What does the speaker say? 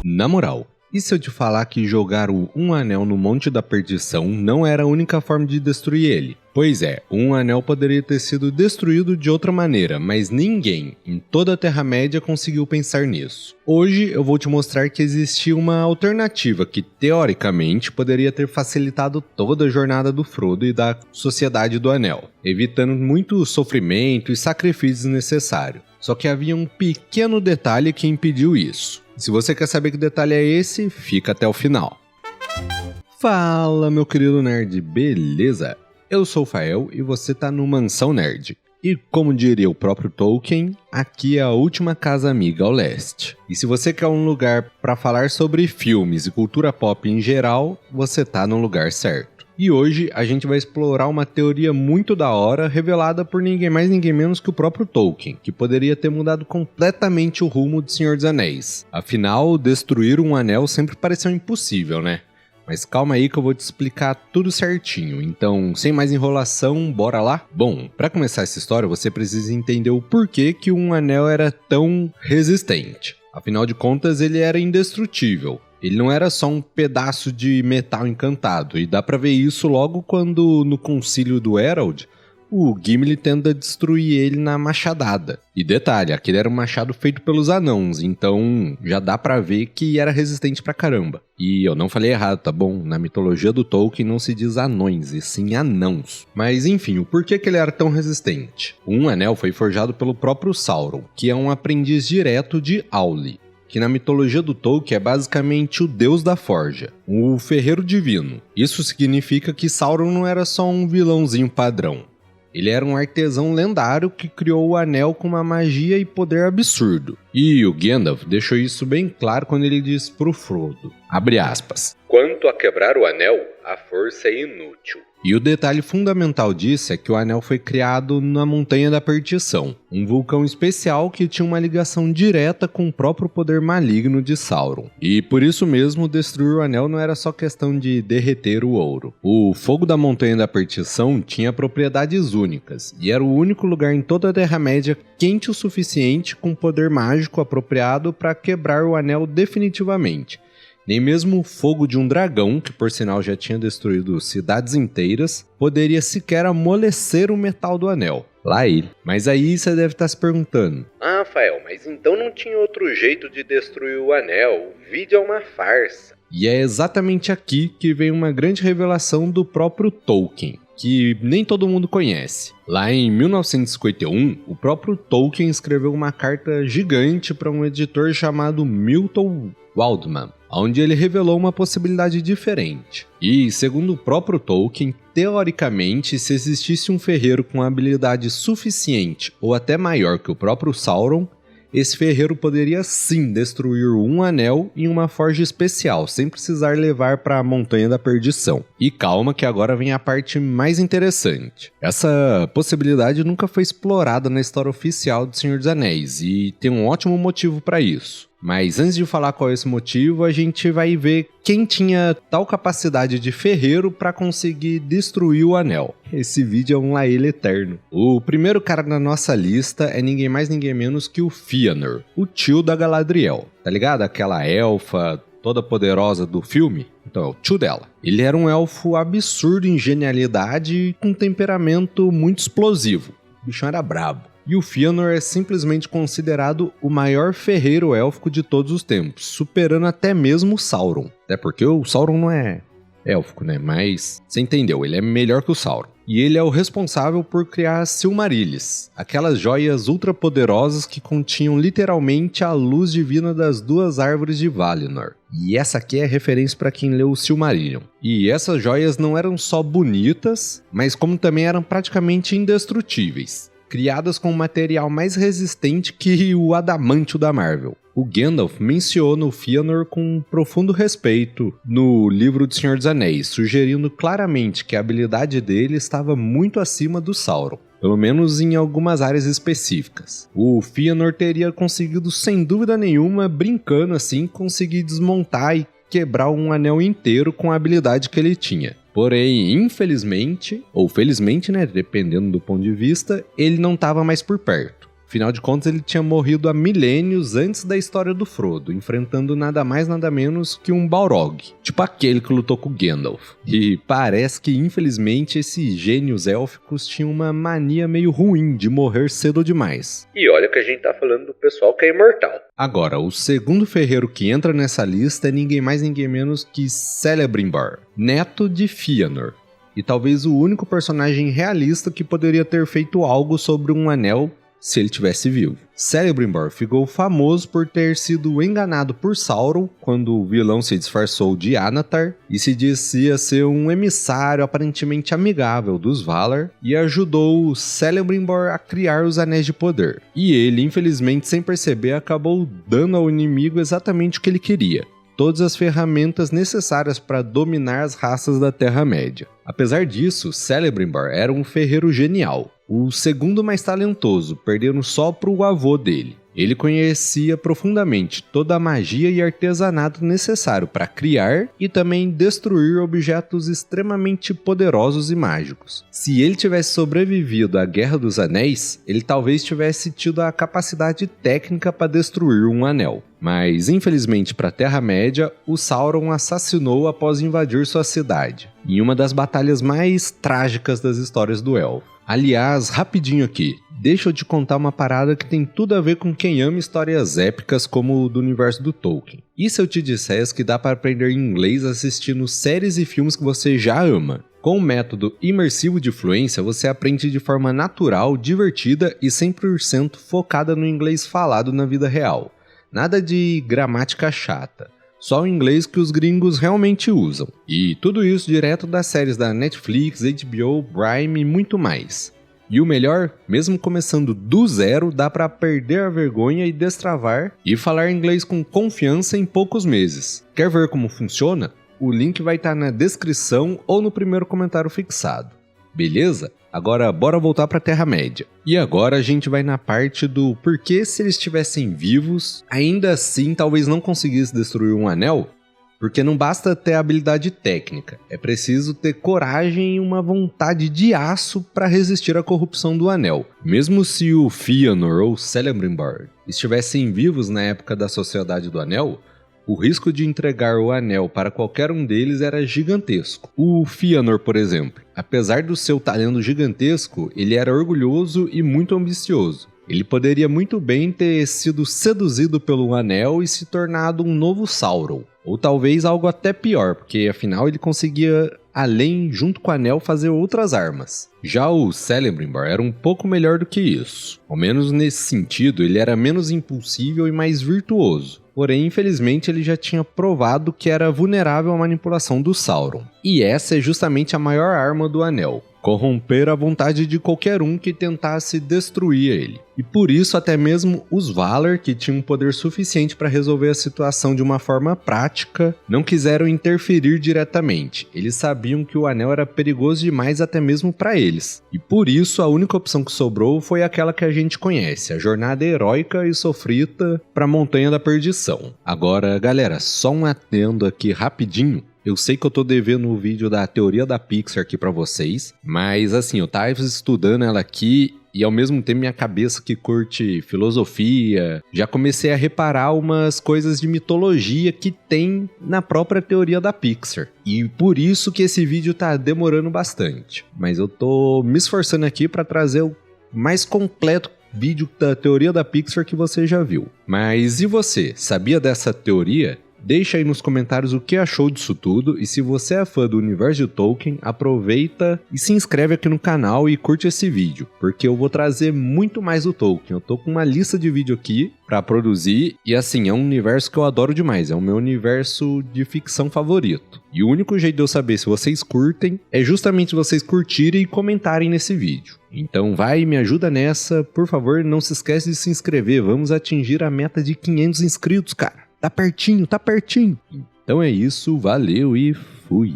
Na moral, e se eu te falar que jogar o Um Anel no Monte da Perdição não era a única forma de destruir ele? Pois é, um anel poderia ter sido destruído de outra maneira, mas ninguém em toda a Terra-média conseguiu pensar nisso. Hoje eu vou te mostrar que existia uma alternativa que, teoricamente, poderia ter facilitado toda a jornada do Frodo e da Sociedade do Anel, evitando muito sofrimento e sacrifícios necessários. Só que havia um pequeno detalhe que impediu isso. Se você quer saber que detalhe é esse, fica até o final. Fala, meu querido nerd, beleza? Eu sou o Fael e você tá no Mansão Nerd. E como diria o próprio Tolkien, aqui é a última casa amiga ao leste. E se você quer um lugar para falar sobre filmes e cultura pop em geral, você tá no lugar certo. E hoje a gente vai explorar uma teoria muito da hora revelada por ninguém mais ninguém menos que o próprio Tolkien, que poderia ter mudado completamente o rumo de Senhor dos Anéis. Afinal, destruir um anel sempre pareceu impossível, né? Mas calma aí que eu vou te explicar tudo certinho, então sem mais enrolação, bora lá? Bom, para começar essa história você precisa entender o porquê que um anel era tão resistente. Afinal de contas ele era indestrutível, ele não era só um pedaço de metal encantado, e dá pra ver isso logo quando no concílio do Herald, o Gimli tenta destruir ele na machadada. E detalhe, aquele era um machado feito pelos anãos, então já dá pra ver que era resistente pra caramba. E eu não falei errado, tá bom? Na mitologia do Tolkien não se diz anões, e sim anãos. Mas enfim, o porquê que ele era tão resistente? Um anel foi forjado pelo próprio Sauron, que é um aprendiz direto de Auli, que na mitologia do Tolkien é basicamente o deus da forja, o ferreiro divino. Isso significa que Sauron não era só um vilãozinho padrão. Ele era um artesão lendário que criou o anel com uma magia e poder absurdo. E o Gandalf deixou isso bem claro quando ele diz pro Frodo, abre aspas, quanto a quebrar o anel, a força é inútil. E o detalhe fundamental disso é que o anel foi criado na Montanha da Perdição, um vulcão especial que tinha uma ligação direta com o próprio poder maligno de Sauron. E por isso mesmo, destruir o anel não era só questão de derreter o ouro. O fogo da Montanha da Perdição tinha propriedades únicas, e era o único lugar em toda a Terra-média quente o suficiente com poder mágico apropriado para quebrar o anel definitivamente. Nem mesmo o fogo de um dragão, que por sinal já tinha destruído cidades inteiras, poderia sequer amolecer o metal do anel. Lá ele. Mas aí você deve estar se perguntando, ah, Rafael, mas então não tinha outro jeito de destruir o anel? O vídeo é uma farsa. E é exatamente aqui que vem uma grande revelação do próprio Tolkien, que nem todo mundo conhece. Lá em 1951, o próprio Tolkien escreveu uma carta gigante para um editor chamado Milton Waldman, onde ele revelou uma possibilidade diferente. E, segundo o próprio Tolkien, teoricamente, se existisse um ferreiro com habilidade suficiente ou até maior que o próprio Sauron, esse ferreiro poderia sim destruir um anel em uma forja especial, sem precisar levar para a Montanha da Perdição. E calma que agora vem a parte mais interessante. Essa possibilidade nunca foi explorada na história oficial de Senhor dos Anéis, e tem um ótimo motivo para isso. Mas antes de falar qual é esse motivo, a gente vai ver quem tinha tal capacidade de ferreiro para conseguir destruir o anel. Esse vídeo é um lá ele eterno. O primeiro cara na nossa lista é ninguém mais ninguém menos que o Fëanor, o tio da Galadriel. Tá ligado? Aquela elfa toda poderosa do filme? Então é o tio dela. Ele era um elfo absurdo em genialidade e com temperamento muito explosivo. O bichão era brabo. E o Fëanor é simplesmente considerado o maior ferreiro élfico de todos os tempos, superando até mesmo o Sauron. Até porque o Sauron não é élfico, né? Mas você entendeu, ele é melhor que o Sauron. E ele é o responsável por criar as Silmarillis, aquelas joias ultrapoderosas que continham literalmente a luz divina das duas árvores de Valinor. E essa aqui é referência para quem leu o Silmarillion. E essas joias não eram só bonitas, mas como também eram praticamente indestrutíveis, criadas com um material mais resistente que o adamantio da Marvel. O Gandalf menciona o Fëanor com um profundo respeito no livro do Senhor dos Anéis, sugerindo claramente que a habilidade dele estava muito acima do Sauron, pelo menos em algumas áreas específicas. O Fëanor teria conseguido, sem dúvida nenhuma, brincando assim, conseguir desmontar e quebrar um anel inteiro com a habilidade que ele tinha. Porém, infelizmente, ou felizmente, né, dependendo do ponto de vista, ele não estava mais por perto. Afinal de contas, ele tinha morrido há milênios antes da história do Frodo, enfrentando nada mais nada menos que um Balrog, tipo aquele que lutou com Gandalf. E parece que, infelizmente, esses gênios élficos tinham uma mania meio ruim de morrer cedo demais. E olha que a gente tá falando do pessoal que é imortal. Agora, o segundo ferreiro que entra nessa lista é ninguém mais ninguém menos que Celebrimbor, neto de Fëanor. E talvez o único personagem realista que poderia ter feito algo sobre um anel se ele tivesse vivo. Celebrimbor ficou famoso por ter sido enganado por Sauron quando o vilão se disfarçou de Anatar e se dizia ser um emissário aparentemente amigável dos Valar e ajudou Celebrimbor a criar os Anéis de Poder. E ele, infelizmente, sem perceber, acabou dando ao inimigo exatamente o que ele queria: todas as ferramentas necessárias para dominar as raças da Terra-média. Apesar disso, Celebrimbor era um ferreiro genial, o segundo mais talentoso, perdendo só para o avô dele. Ele conhecia profundamente toda a magia e artesanato necessário para criar e também destruir objetos extremamente poderosos e mágicos. Se ele tivesse sobrevivido à Guerra dos Anéis, ele talvez tivesse tido a capacidade técnica para destruir um anel. Mas, infelizmente para a Terra-média, o Sauron assassinou após invadir sua cidade, em uma das batalhas mais trágicas das histórias do elfo. Aliás, rapidinho aqui, deixa eu te contar uma parada que tem tudo a ver com quem ama histórias épicas como o do universo do Tolkien. E se eu te dissesse que dá para aprender inglês assistindo séries e filmes que você já ama? Com o método imersivo de fluência, você aprende de forma natural, divertida e 100% focada no inglês falado na vida real. Nada de gramática chata. Só o inglês que os gringos realmente usam. E tudo isso direto das séries da Netflix, HBO, Prime e muito mais. E o melhor, mesmo começando do zero, dá para perder a vergonha e destravar e falar inglês com confiança em poucos meses. Quer ver como funciona? O link vai estar na descrição ou no primeiro comentário fixado. Beleza? Agora bora voltar para a Terra-média. E agora a gente vai na parte do porquê, se eles estivessem vivos, ainda assim talvez não conseguisse destruir um anel. Porque não basta ter habilidade técnica, é preciso ter coragem e uma vontade de aço para resistir à corrupção do anel. Mesmo se o Fëanor ou Celebrimbor estivessem vivos na época da Sociedade do Anel, o risco de entregar o anel para qualquer um deles era gigantesco. O Fëanor, por exemplo, apesar do seu talento gigantesco, ele era orgulhoso e muito ambicioso. Ele poderia muito bem ter sido seduzido pelo anel e se tornado um novo Sauron. Ou talvez algo até pior, porque afinal ele conseguia, além, junto com o anel, fazer outras armas. Já o Celebrimbor era um pouco melhor do que isso. Ao menos nesse sentido, ele era menos impulsivo e mais virtuoso. Porém, infelizmente, ele já tinha provado que era vulnerável à manipulação do Sauron. E essa é justamente a maior arma do anel: corromper a vontade de qualquer um que tentasse destruir ele. E por isso até mesmo os Valar, que tinham poder suficiente para resolver a situação de uma forma prática, não quiseram interferir diretamente. Eles sabiam que o anel era perigoso demais até mesmo para eles. E por isso a única opção que sobrou foi aquela que a gente conhece, a jornada heróica e sofrida para a Montanha da Perdição. Agora, galera, só um adendo aqui rapidinho. Eu sei que eu tô devendo o vídeo da teoria da Pixar aqui pra vocês, mas assim, eu tava estudando ela aqui e ao mesmo tempo minha cabeça que curte filosofia, já comecei a reparar umas coisas de mitologia que tem na própria teoria da Pixar. E por isso que esse vídeo tá demorando bastante. Mas eu tô me esforçando aqui pra trazer o mais completo vídeo da teoria da Pixar que você já viu. Mas e você? Sabia dessa teoria? Deixa aí nos comentários o que achou disso tudo, e se você é fã do universo de Tolkien, aproveita e se inscreve aqui no canal e curte esse vídeo, porque eu vou trazer muito mais do Tolkien. Eu tô com uma lista de vídeo aqui pra produzir, e assim, é um universo que eu adoro demais, é o meu universo de ficção favorito. E o único jeito de eu saber se vocês curtem é justamente vocês curtirem e comentarem nesse vídeo. Então vai e me ajuda nessa, por favor, não se esquece de se inscrever, vamos atingir a meta de 500 inscritos, cara. Tá pertinho, tá pertinho. Então é isso, valeu e fui.